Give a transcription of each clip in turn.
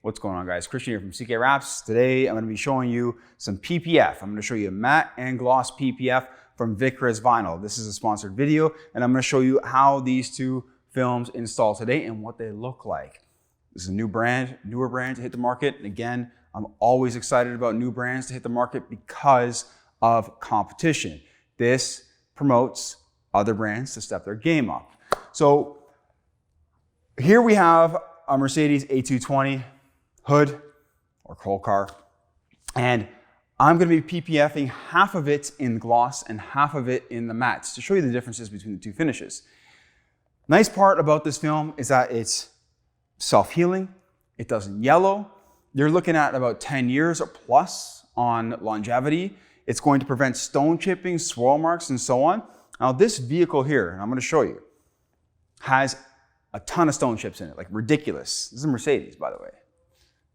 What's going on, guys? Christian here from CK Wraps. Today I'm going to be showing you some PPF. I'm going to show you a matte and gloss PPF from Vickrez Vinyl. This is a sponsored video, and I'm going to show you how these two films install today and what they look like. This is a new brand, newer brand to hit the market. And again, I'm always excited about new brands to hit the market because of competition. This promotes other brands to step their game up. So here we have a Mercedes A220 hood or coal car, and I'm going to be PPFing half of it in gloss and half of it in the mattes to show you the differences between the two finishes. Nice part about this film is that it's self-healing, it doesn't yellow. You're looking at about 10 years or plus on longevity. It's going to prevent stone chipping, swirl marks, and so on. Now this vehicle here, and I'm going to show you, has a ton of stone chips in it, like ridiculous. This is a Mercedes, by the way.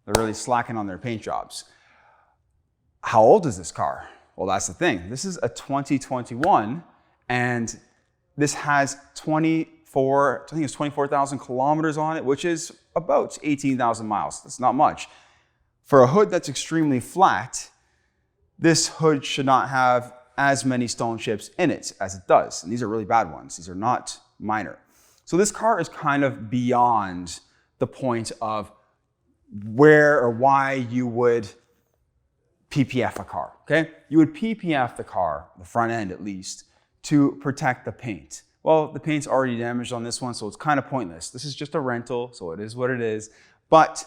They're really slacking on their paint jobs. How old is this car? Well, that's the thing. This is a 2021, and this has 24,000 kilometers on it, which is about 18,000 miles. That's not much. For a hood that's extremely flat, this hood should not have as many stone chips in it as it does. And these are really bad ones. These are not minor. So this car is kind of beyond the point of where or why you would PPF a car, okay? You would PPF the car, the front end at least, to protect the paint. Well, the paint's already damaged on this one, so it's kind of pointless. This is just a rental, so it is what it is. But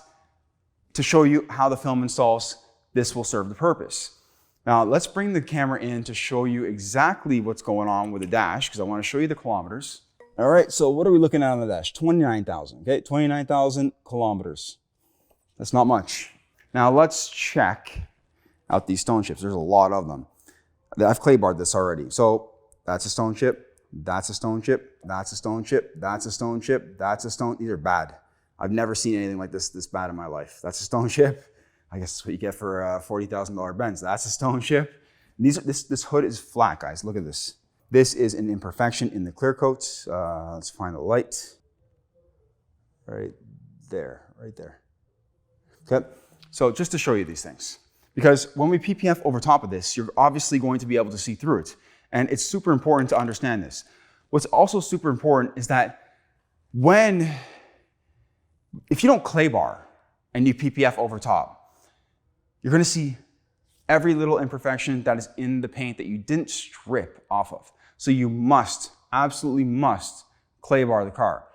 to show you how the film installs, this will serve the purpose. Now, let's bring the camera in to show you exactly what's going on with the dash, because I want to show you the kilometers. All right, so what are we looking at on the dash? 29,000, okay? 29,000 kilometers. That's not much. Now let's check out these stone chips. There's a lot of them. I've clay barred this already. So that's a stone chip, that's a stone chip, that's a stone chip, that's a stone chip, that's a stone. These are bad. I've never seen anything like this bad in my life. That's a stone chip. I guess that's what you get for a $40,000 Benz. That's a stone chip. This hood is flat, guys. Look at this. This is an imperfection in the clear coats. Let's find the light. Right there, right there. Okay, so just to show you these things, because when we PPF over top of this, you're obviously going to be able to see through it. And it's super important to understand this. What's also super important is that if you don't clay bar and you PPF over top, you're going to see every little imperfection that is in the paint that you didn't strip off of. So you must, absolutely must, clay bar the car.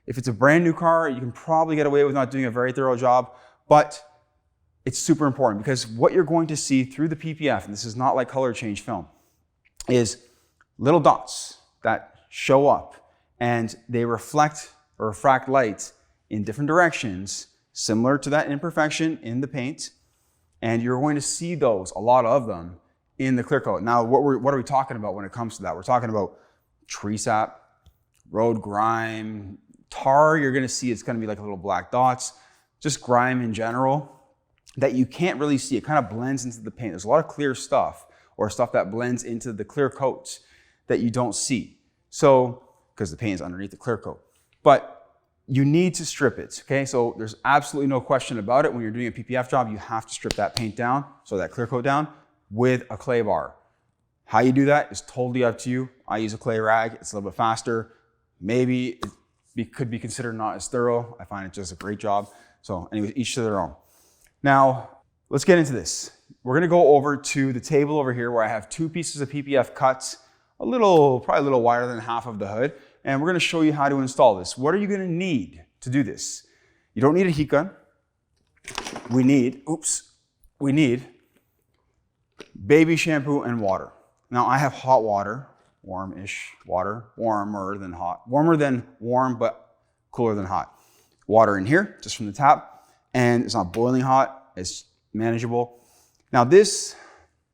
If it's a brand new car, you can probably get away with not doing a very thorough job, but it's super important because what you're going to see through the PPF, and this is not like color change film, is little dots that show up and they reflect or refract light in different directions, similar to that imperfection in the paint. And you're going to see those, a lot of them, in the clear coat. Now, what are we talking about when it comes to that? We're talking about tree sap, road grime, tar. You're going to see it's going to be like little black dots, just grime in general that you can't really see. It kind of blends into the paint. There's a lot of clear stuff or stuff that blends into the clear coats that you don't see. So, because the paint is underneath the clear coat. But you need to strip it, okay? So there's absolutely no question about it. When you're doing a PPF job, you have to strip that paint down, so that clear coat down, with a clay bar. How you do that is totally up to you. I use a clay rag. It's a little bit faster. Maybe it could be considered not as thorough. I find it does a great job. So anyways, each to their own. Now, let's get into this. We're gonna go over to the table over here where I have two pieces of PPF cuts, probably a little wider than half of the hood, and we're gonna show you how to install this. What are you gonna need to do this? You don't need a heat gun. We need baby shampoo and water. Now I have hot water, warm-ish water, warmer than warm, but cooler than hot. Water in here, just from the tap. And it's not boiling hot, it's manageable. Now this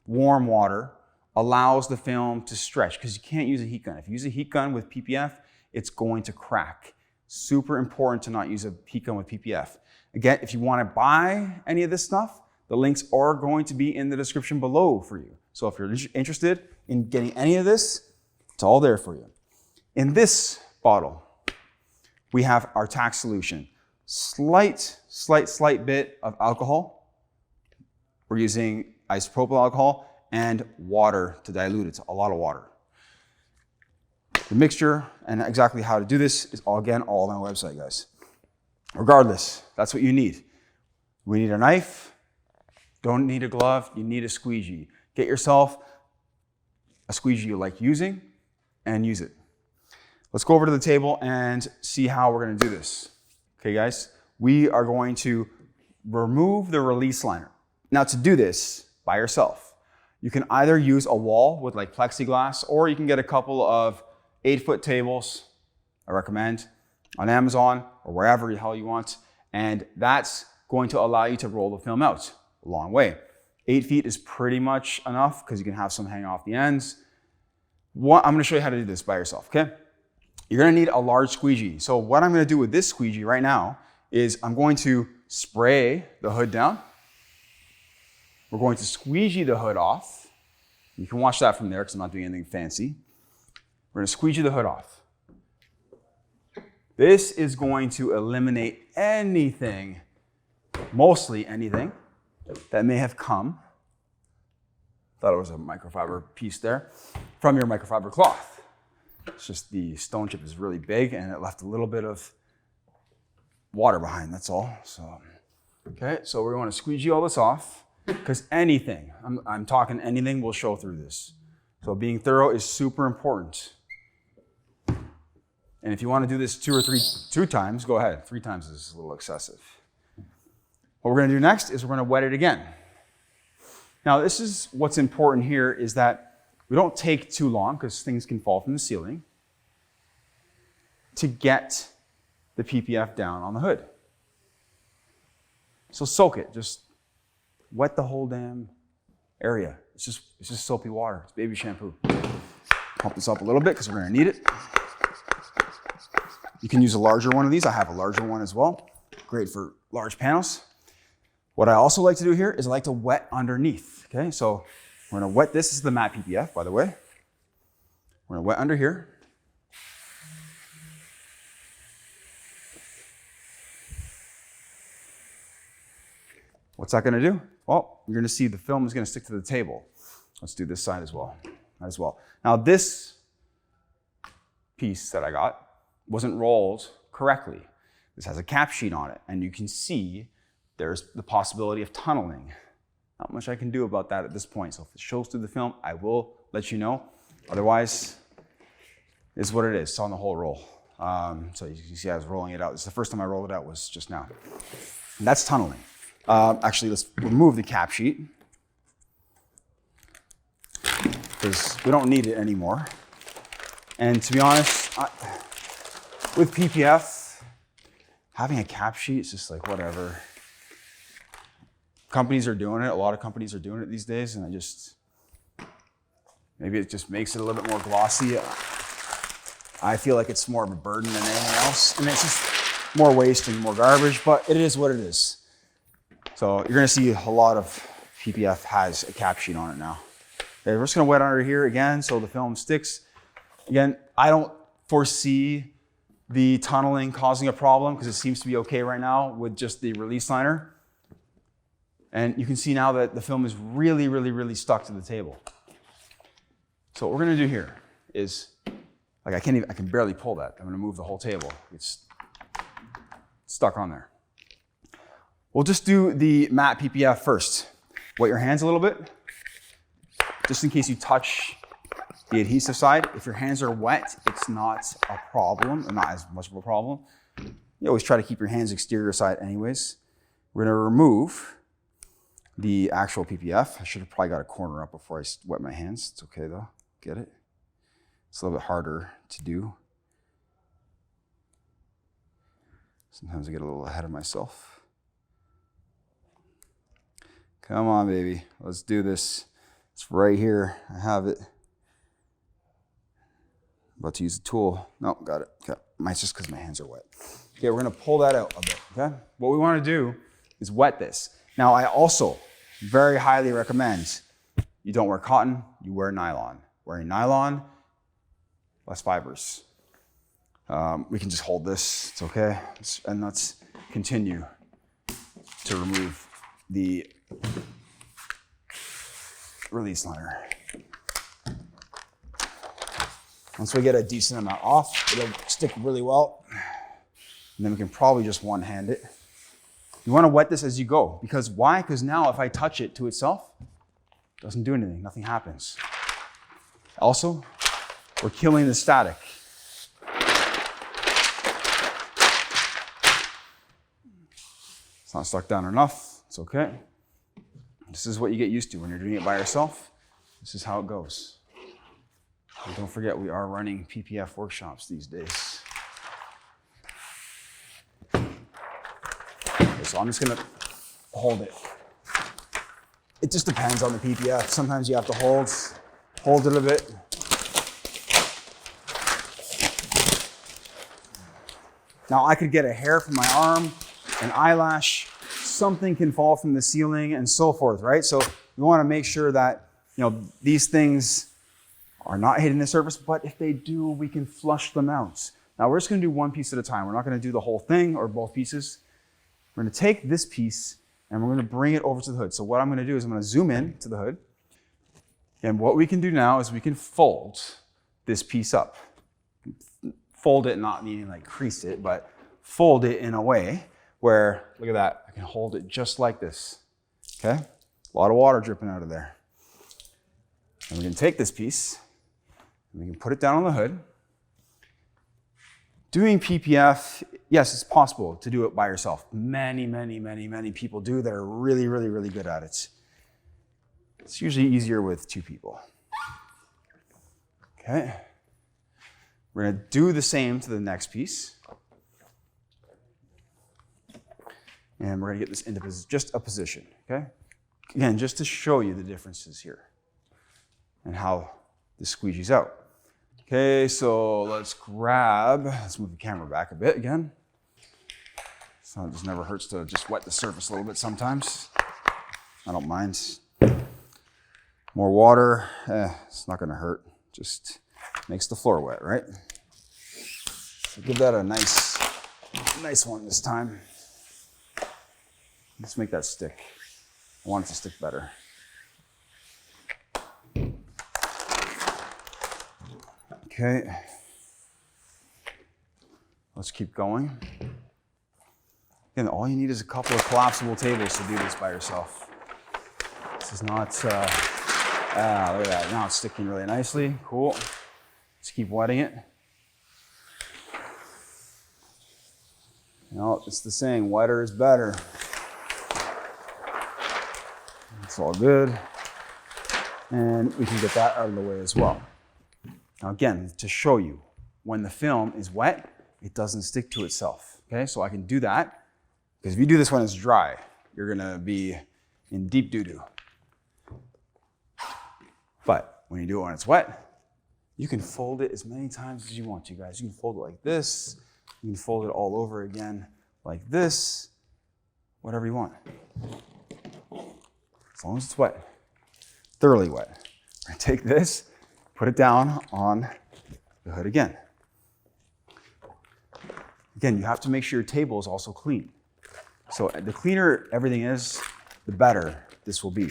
warm water allows the film to stretch because you can't use a heat gun. If you use a heat gun with PPF, it's going to crack. Super important to not use a heat gun with PPF. Again, if you want to buy any of this stuff, the links are going to be in the description below for you. So if you're interested in getting any of this, it's all there for you. In this bottle, we have our tack solution. Slight slight bit of alcohol. We're using isopropyl alcohol and water to dilute it, a lot of water. The mixture and exactly how to do this is all on my website, guys. Regardless, that's what you need. We need a knife, don't need a glove, you need a squeegee. Get yourself a squeegee you like using and use it. Let's go over to the table and see how we're gonna do this. Okay, guys, we are going to remove the release liner. Now to do this by yourself, you can either use a wall with like plexiglass, or you can get a couple of 8-foot tables, I recommend, on Amazon or wherever the hell you want. And that's going to allow you to roll the film out a long way. 8 feet is pretty much enough because you can have some hang off the ends. I'm gonna show you how to do this by yourself, okay? You're gonna need a large squeegee. So what I'm gonna do with this squeegee right now is I'm going to spray the hood down. We're going to squeegee the hood off. You can watch that from there because I'm not doing anything fancy. We're gonna squeegee the hood off. This is going to eliminate anything, mostly anything, that may have come, thought it was a microfiber piece there, from your microfiber cloth. It's just the stone chip is really big and it left a little bit of water behind, that's all. So, okay, so we're going to squeegee all this off because anything, I'm talking anything, will show through this. So being thorough is super important. And if you want to do this two times, go ahead. 3 times is a little excessive. What we're going to do next is we're going to wet it again. Now, this is what's important here is that we don't take too long, because things can fall from the ceiling, to get the PPF down on the hood. So soak it. Just wet the whole damn area. It's just soapy water. It's baby shampoo. Pump this up a little bit because we're going to need it. You can use a larger one of these. I have a larger one as well. Great for large panels. What I also like to do here is I like to wet underneath. Okay, so we're gonna wet this. This is the matte PPF, by the way. We're gonna wet under here. What's that gonna do? Well, you're gonna see the film is gonna stick to the table. Let's do this side as well. Now this piece that I got wasn't rolled correctly. This has a cap sheet on it, and you can see there's the possibility of tunneling. Not much I can do about that at this point. So if it shows through the film, I will let you know. Otherwise, it's what it is. It's on the whole roll. So you can see I was rolling it out. This is the first time I rolled it out was just now. And that's tunneling. Actually, let's remove the cap sheet because we don't need it anymore. And to be honest, with PPF, having a cap sheet is just like whatever. Companies are doing it. A lot of companies are doing it these days, and maybe it just makes it a little bit more glossy. I feel like it's more of a burden than anything else, and it's just more waste and more garbage, but it is what it is. So you're gonna see a lot of PPF has a cap sheet on it now. Okay, we're just gonna wet under here again so the film sticks. Again, I don't foresee the tunneling causing a problem because it seems to be okay right now with just the release liner. And you can see now that the film is really, really, really stuck to the table. So what we're gonna do here is, like I can barely pull that. I'm gonna move the whole table. It's stuck on there. We'll just do the matte PPF first. Wet your hands a little bit, just in case you touch the adhesive side. If your hands are wet, it's not a problem, or not as much of a problem. You always try to keep your hands exterior side anyways. We're gonna remove the actual PPF. I should have probably got a corner up before I wet my hands. It's okay though, get it? It's a little bit harder to do. Sometimes I get a little ahead of myself. Come on, baby, let's do this. It's right here, I have it. About to use the tool. No, got it. Okay. Mine's just because my hands are wet. Okay, we're gonna pull that out a bit, okay? What we wanna do is wet this. Now, I also very highly recommend you don't wear cotton, you wear nylon. Wearing nylon, less fibers. We can just hold this, it's okay. And let's continue. to remove the release liner. Once we get a decent amount off, it'll stick really well. And then we can probably just one-hand it. You want to wet this as you go, because why? Because now if I touch it to itself, it doesn't do anything, nothing happens. Also, we're killing the static. It's not stuck down enough, it's okay. This is what you get used to when you're doing it by yourself. This is how it goes. And don't forget, we are running PPF workshops these days. Okay, so I'm just gonna hold it. It just depends on the PPF. Sometimes you have to hold it a bit. Now I could get a hair from my arm, an eyelash, something can fall from the ceiling and so forth, right? So we wanna make sure that, these things are not hitting the surface, but if they do, we can flush them out. Now we're just gonna do one piece at a time. We're not gonna do the whole thing or both pieces. We're gonna take this piece and we're gonna bring it over to the hood. So what I'm gonna do is I'm gonna zoom in to the hood. And what we can do now is we can fold this piece up. Fold it, not meaning like crease it, but fold it in a way where, look at that, I can hold it just like this, okay? A lot of water dripping out of there. And we can take this piece and we can put it down on the hood. Doing PPF, yes, it's possible to do it by yourself. Many people do that are really, really, really good at it. It's usually easier with two people. Okay. We're gonna do the same to the next piece. And we're gonna get this into just a position, okay? Again, just to show you the differences here and how this squeegees out. Okay, so let's move the camera back a bit again. So it just never hurts to just wet the surface a little bit sometimes. I don't mind. More water, it's not gonna hurt. Just makes the floor wet, right? So give that a nice one this time. Let's make that stick. I want it to stick better. Okay. Let's keep going. Again, all you need is a couple of collapsible tables to do this by yourself. This is not, look at that. Now it's sticking really nicely. Cool. Let's keep wetting it. It's the saying, wetter is better. It's all good. And we can get that out of the way as well. Now again, to show you, when the film is wet, it doesn't stick to itself. Okay, so I can do that, because if you do this when it's dry, you're gonna be in deep doo-doo. But when you do it when it's wet, you can fold it as many times as you want to, guys. You can fold it like this, you can fold it all over again like this, whatever you want. As long as it's wet, thoroughly wet. We're gonna take this, put it down on the hood again. Again, you have to make sure your table is also clean. So the cleaner everything is, the better this will be.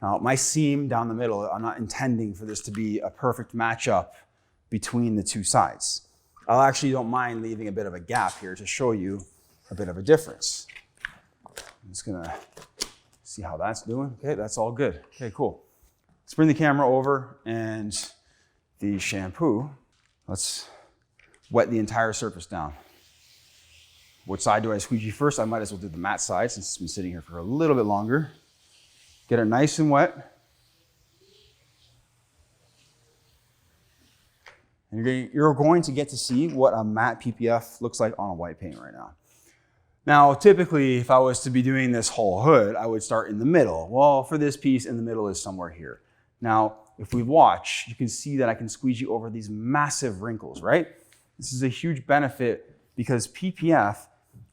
Now, my seam down the middle, I'm not intending for this to be a perfect matchup between the two sides. I actually don't mind leaving a bit of a gap here to show you a bit of a difference. I'm just gonna see how that's doing. Okay, that's all good. Okay, cool. Let's bring the camera over and the shampoo. Let's wet the entire surface down. Which side do I squeegee first? I might as well do the matte side since it's been sitting here for a little bit longer. Get it nice and wet. And you're going to get to see what a matte PPF looks like on a white paint right now. Now, typically, if I was to be doing this whole hood, I would start in the middle. Well, for this piece, in the middle is somewhere here. Now, if we watch, you can see that I can squeegee over these massive wrinkles, right? This is a huge benefit because PPF,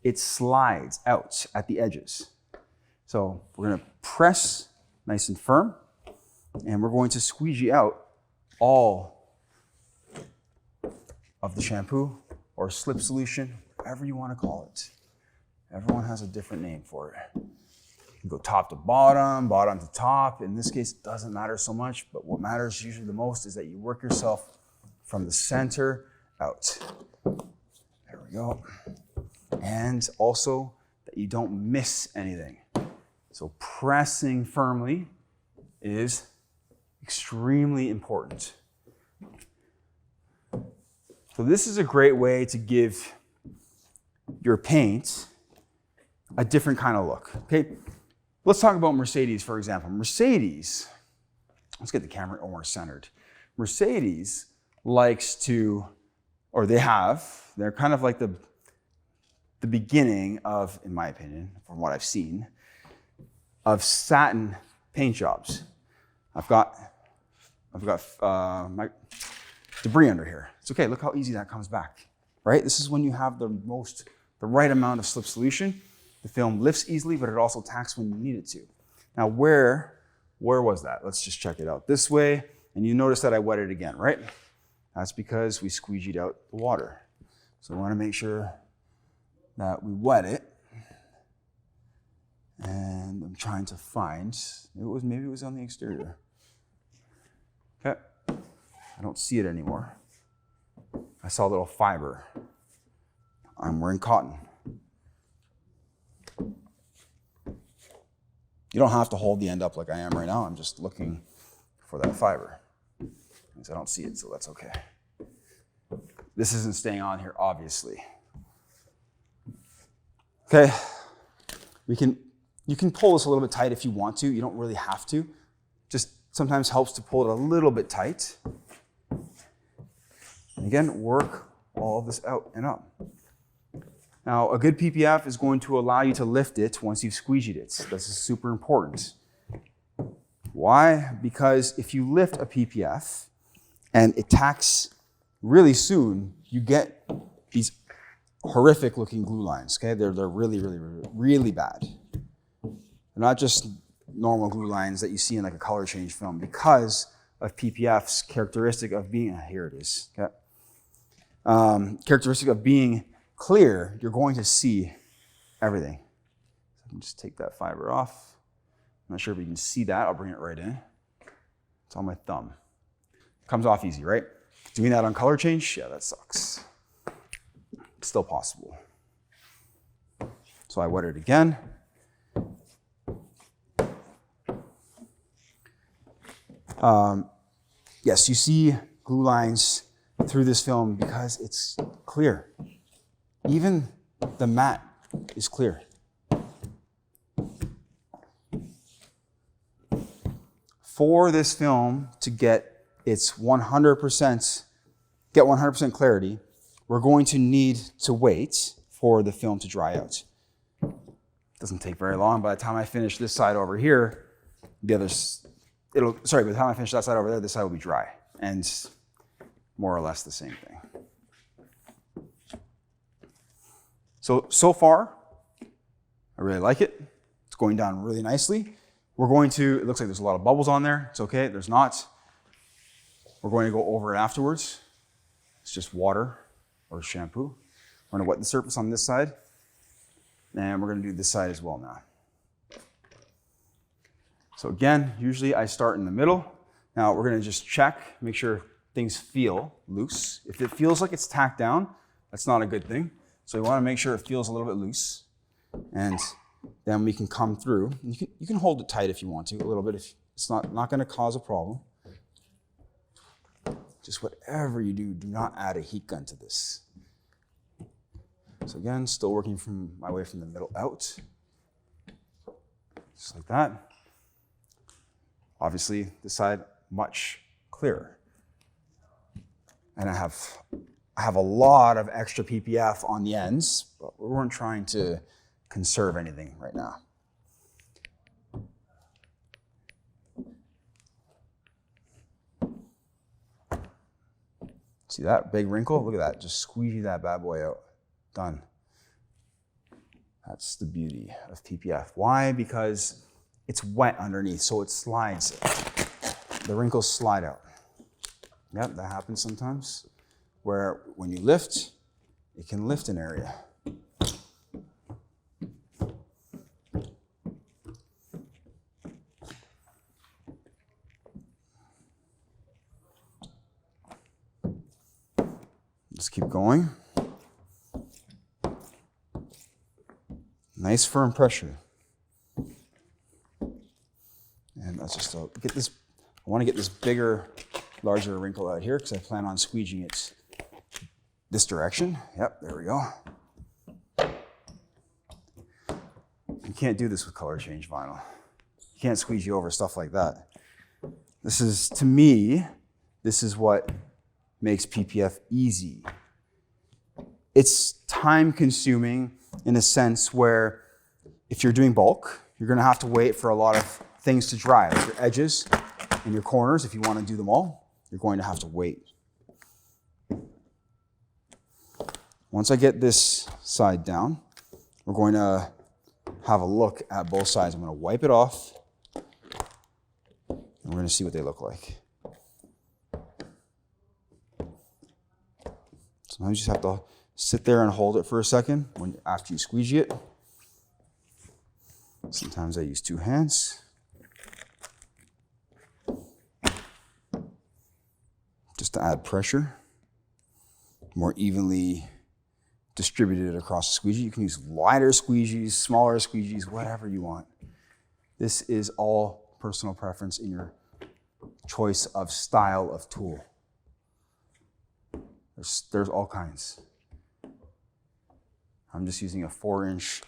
it slides out at the edges. So we're gonna press nice and firm, and we're going to squeegee out all of the shampoo or slip solution, whatever you want to call it. Everyone has a different name for it. You can go top to bottom, bottom to top. In this case, it doesn't matter so much, but what matters usually the most is that you work yourself from the center out. There we go. And also that you don't miss anything. So pressing firmly is extremely important. So this is a great way to give your paint a different kind of look. Okay, let's talk about Mercedes, for example. Mercedes, let's get the camera more centered. Mercedes likes to, or they're kind of like the beginning of, in my opinion, from what I've seen, of satin paint jobs. I've got my debris under here. It's okay, look how easy that comes back, right? This is when you have the right amount of slip solution. The film lifts easily, but it also tacks when you need it to. Now, where was that? Let's just check it out this way. And you notice that I wet it again, right? That's because we squeegeed out the water. So we want to make sure that we wet it. And I'm trying to find, maybe it was on the exterior. Okay, I don't see it anymore. I saw a little fiber. I'm wearing cotton. You don't have to hold the end up like I am right now. I'm just looking for that fiber. Because I don't see it, so that's okay. This isn't staying on here, obviously. Okay, you can pull this a little bit tight if you want to. You don't really have to. Just sometimes helps to pull it a little bit tight. And again, work all of this out and up. Now, a good PPF is going to allow you to lift it once you've squeegeed it. This is super important. Why? Because if you lift a PPF and it tacks really soon, you get these horrific looking glue lines, okay? They're really, really, really, really bad. They're not just normal glue lines that you see in like a color change film because of PPF's characteristic of being, here it is, okay? Characteristic of being clear, you're going to see everything. So I can just take that fiber off. I'm not sure if you can see that. I'll bring it right in. It's on my thumb. Comes off easy, right? Doing that on color change, yeah, that sucks. It's still possible. So I wet it again. Yes, you see glue lines through this film because it's clear. Even the matte is clear. For this film to get its 100% clarity, we're going to need to wait for the film to dry out. It doesn't take very long. By the time I finish this side over here, by the time I finish that side over there, this side will be dry. And more or less the same thing. So far, I really like it. It's going down really nicely. It looks like there's a lot of bubbles on there. It's okay, there's not. We're going to go over it afterwards. It's just water or shampoo. We're going to wet the surface on this side. And we're going to do this side as well now. So again, usually I start in the middle. Now we're going to just check, make sure things feel loose. If it feels like it's tacked down, that's not a good thing. So we want to make sure it feels a little bit loose. And then we can come through. You can hold it tight if you want to, a little bit. If it's not going to cause a problem. Just whatever you do not add a heat gun to this. So again, still working my way from the middle out. Just like that. Obviously, this side much clearer. And I have a lot of extra PPF on the ends, but we weren't trying to conserve anything right now. See that big wrinkle? Look at that. Just squeeze that bad boy out. Done. That's the beauty of PPF. Why? Because it's wet underneath, so it slides. The wrinkles slide out. Yep, that happens sometimes. Where when you lift, it can lift an area. Let's keep going. Nice firm pressure. And let's just get this, I want to get this bigger, larger wrinkle out here because I plan on squeegeeing it this direction. Yep, there we go. You can't do this with color change vinyl. You can't squeegee over stuff like that. This is, to me, this is what makes PPF easy. It's time consuming in a sense where if you're doing bulk, you're gonna have to wait for a lot of things to dry. Like your edges and your corners, if you wanna do them all, you're going to have to wait. Once I get this side down, we're going to have a look at both sides. I'm gonna wipe it off, and we're gonna see what they look like. Sometimes you just have to sit there and hold it for a second after you squeegee it. Sometimes I use 2 hands. Just to add pressure, more evenly distributed across the squeegee. You can use wider squeegees, smaller squeegees, whatever you want. This is all personal preference in your choice of style of tool. There's all kinds. I'm just using a 4-inch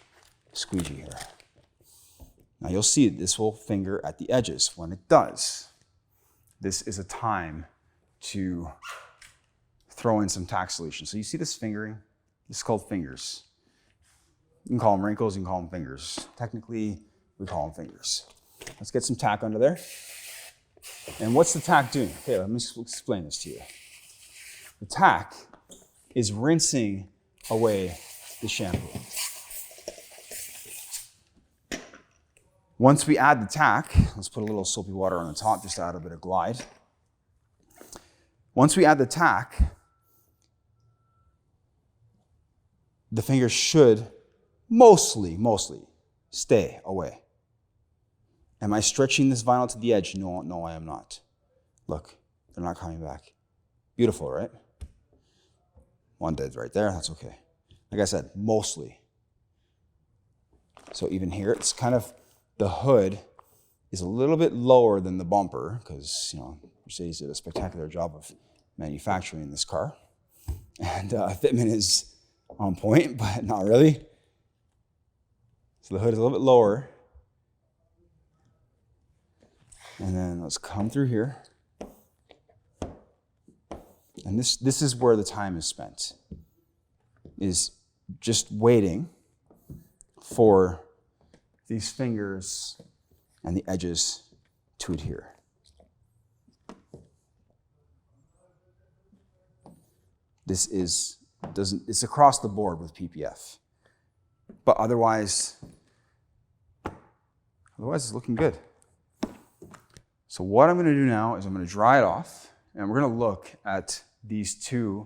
squeegee here. Now you'll see this will finger at the edges. When it does, this is a time to throw in some tack solution. So you see this fingering? This is called fingers. You can call them wrinkles, you can call them fingers. Technically, we call them fingers. Let's get some tack under there. And what's the tack doing? Okay, let me explain this to you. The tack is rinsing away the shampoo. Once we add the tack, let's put a little soapy water on the top just to add a bit of glide. Once we add the tack, the fingers should mostly stay away. Am I stretching this vinyl to the edge? No, I am not. Look, they're not coming back. Beautiful, right? One dead right there, that's okay. Like I said, mostly. So even here, it's kind of, the hood is a little bit lower than the bumper because, you know, Mercedes did a spectacular job of manufacturing this car. And fitment is on point, but not really. So the hood is a little bit lower. And then let's come through here. And this is where the time is spent, is just waiting for these fingers and the edges to adhere. It's across the board with PPF. But otherwise it's looking good. So what I'm gonna do now is I'm gonna dry it off, and we're gonna look at these 2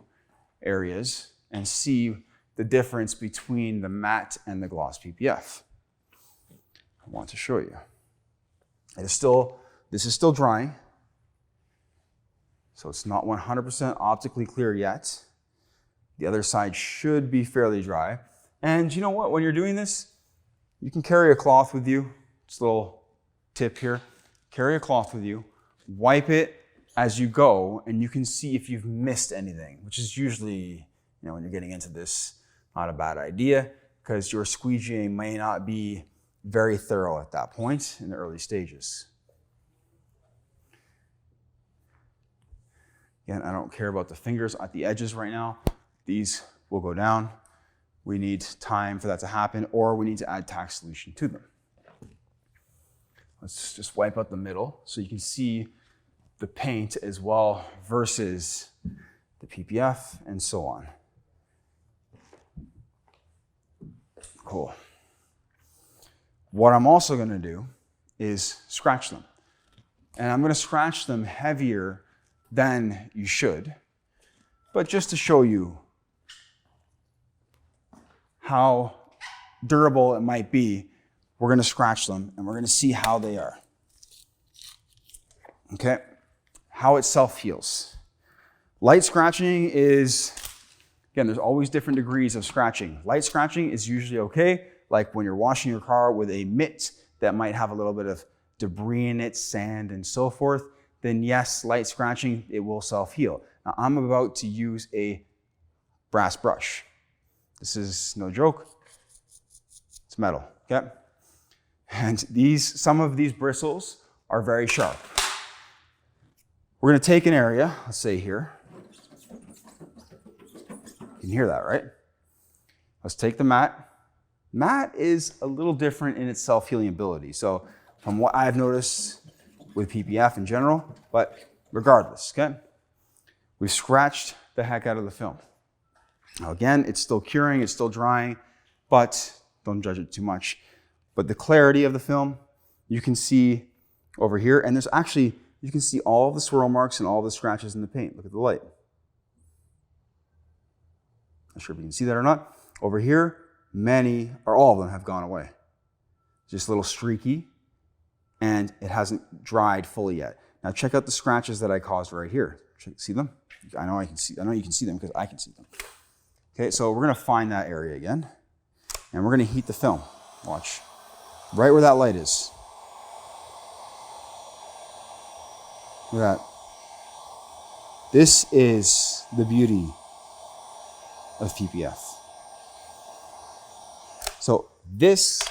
areas and see the difference between the matte and the gloss PPF. I want to show you. This is still drying, so it's not 100% optically clear yet. The other side should be fairly dry. And you know what, when you're doing this, you can carry a cloth with you. Just a little tip here. Carry a cloth with you, wipe it as you go, and you can see if you've missed anything, which is usually, you know, when you're getting into this, not a bad idea, because your squeegeeing may not be very thorough at that point in the early stages. Again, I don't care about the fingers at the edges right now. These will go down. We need time for that to happen, or we need to add tack solution to them. Let's just wipe out the middle so you can see the paint as well versus the PPF and so on. Cool. What I'm also going to do is scratch them. And I'm going to scratch them heavier than you should, but just to show you how durable it might be, we're going to scratch them and we're going to see how they are. Okay? How it self-heals. Light scratching is Again, there's always different degrees of scratching. Light scratching is usually okay, like when you're washing your car with a mitt that might have a little bit of debris in it, sand and so forth, then yes, light scratching, it will self-heal. Now I'm about to use a brass brush. This is no joke, it's metal, okay? And some of these bristles are very sharp. We're gonna take an area, let's say here. You can hear that, right? Let's take the mat. Mat is a little different in its self-healing ability. So from what I've noticed with PPF in general, but regardless, okay? We've scratched the heck out of the film. Now again, it's still curing, it's still drying, but don't judge it too much. But the clarity of the film, you can see over here, and there's actually, you can see all the swirl marks and all the scratches in the paint. Look at the light. Not sure if you can see that or not. Over here, many, or all of them have gone away. Just a little streaky, and it hasn't dried fully yet. Now check out the scratches that I caused right here. See them? I know you can see them because I can see them. Okay, so we're gonna find that area again, and we're gonna heat the film. Watch. Right where that light is. Look at that. This is the beauty of PPF. So this,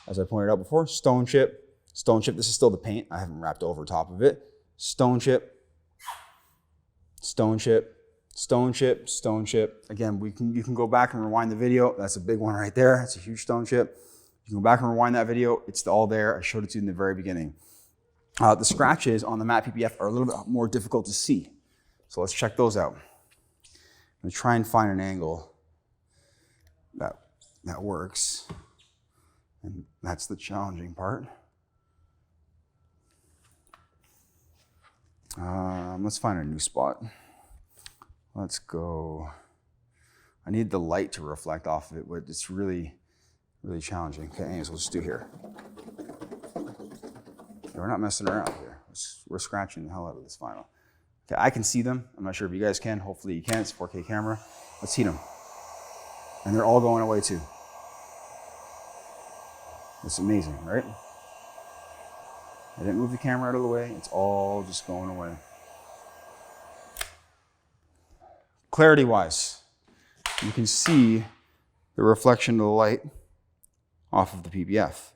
as I pointed out before, stone chip, this is still the paint. I haven't wrapped over top of it. Stone chip, stone chip, stone chip, stone chip. Again, you can go back and rewind the video. That's a big one right there. It's a huge stone chip. You can go back and rewind that video. It's all there. I showed it to you in the very beginning. The scratches on the matte PPF are a little bit more difficult to see. So let's check those out. I'm gonna try and find an angle that works. And that's the challenging part. Let's find a new spot. Let's go. I need the light to reflect off of it, but it's really, really challenging. Okay, anyways, we'll just do here. We're not messing around here. We're scratching the hell out of this vinyl. Okay, I can see them. I'm not sure if you guys can. Hopefully you can. It's a 4K camera. Let's heat them. And they're all going away too. It's amazing, right? I didn't move the camera out of the way. It's all just going away. Clarity-wise, you can see the reflection of the light off of the PPF.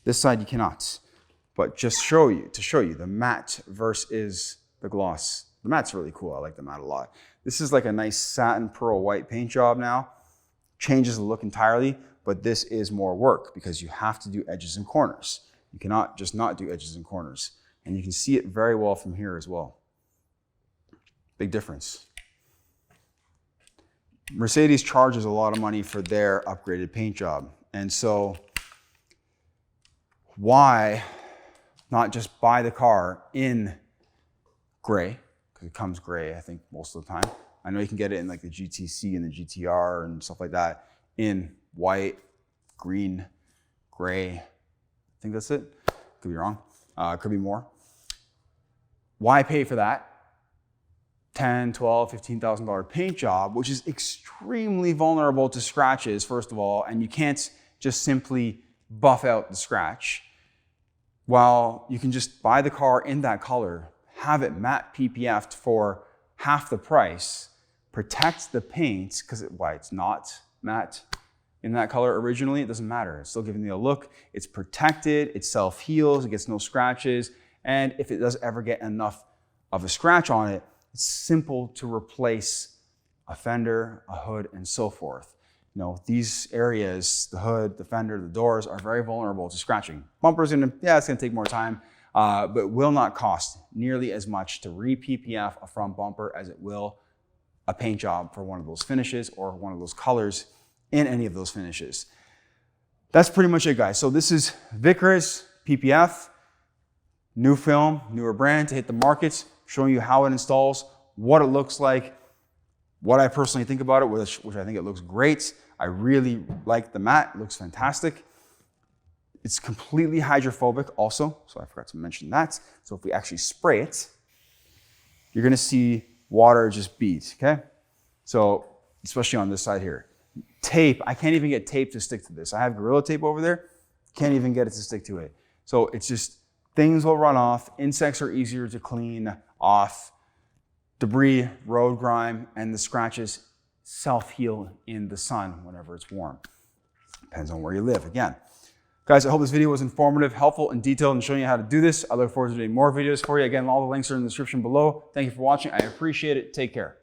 This side you cannot. But just to show you the matte versus the gloss. The matte's really cool. I like the matte a lot. This is like a nice satin pearl white paint job now. Changes the look entirely, but this is more work because you have to do edges and corners. You cannot just not do edges and corners. And you can see it very well from here as well. Big difference. Mercedes charges a lot of money for their upgraded paint job. And so why not just buy the car in gray, because it comes gray, I think, most of the time. I know you can get it in like the GTC and the GTR and stuff like that, in white, green, gray. I think that's it. Could be wrong. Could be more. Why pay for that $10,000, $12,000, $15,000 paint job, which is extremely vulnerable to scratches, first of all, and you can't just simply buff out the scratch. While you can just buy the car in that color, have it matte PPF'd for half the price, protect the paint, because why it's not matte in that color originally, it doesn't matter. It's still giving you a look. It's protected, it self-heals, it gets no scratches, and if it does ever get enough of a scratch on it, it's simple to replace a fender, a hood, and so forth. You know, these areas, the hood, the fender, the doors, are very vulnerable to scratching. Bumpers, it's gonna take more time, but will not cost nearly as much to re-PPF a front bumper as it will a paint job for one of those finishes or one of those colors in any of those finishes. That's pretty much it, guys. So this is Vickers PPF, new film, newer brand to hit the markets, showing you how it installs, what it looks like, what I personally think about it, which I think it looks great. I really like the matte, it looks fantastic. It's completely hydrophobic also, so I forgot to mention that. So if we actually spray it, you're gonna see water just bead, okay? So, especially on this side here. Tape, I can't even get tape to stick to this. I have Gorilla Tape over there, can't even get it to stick to it. So it's just, things will run off, insects are easier to clean off, debris, road grime, and the scratches self-heal in the sun whenever it's warm. Depends on where you live, again. Guys, I hope this video was informative, helpful, and detailed in showing you how to do this. I look forward to doing more videos for you. Again, all the links are in the description below. Thank you for watching. I appreciate it. Take care.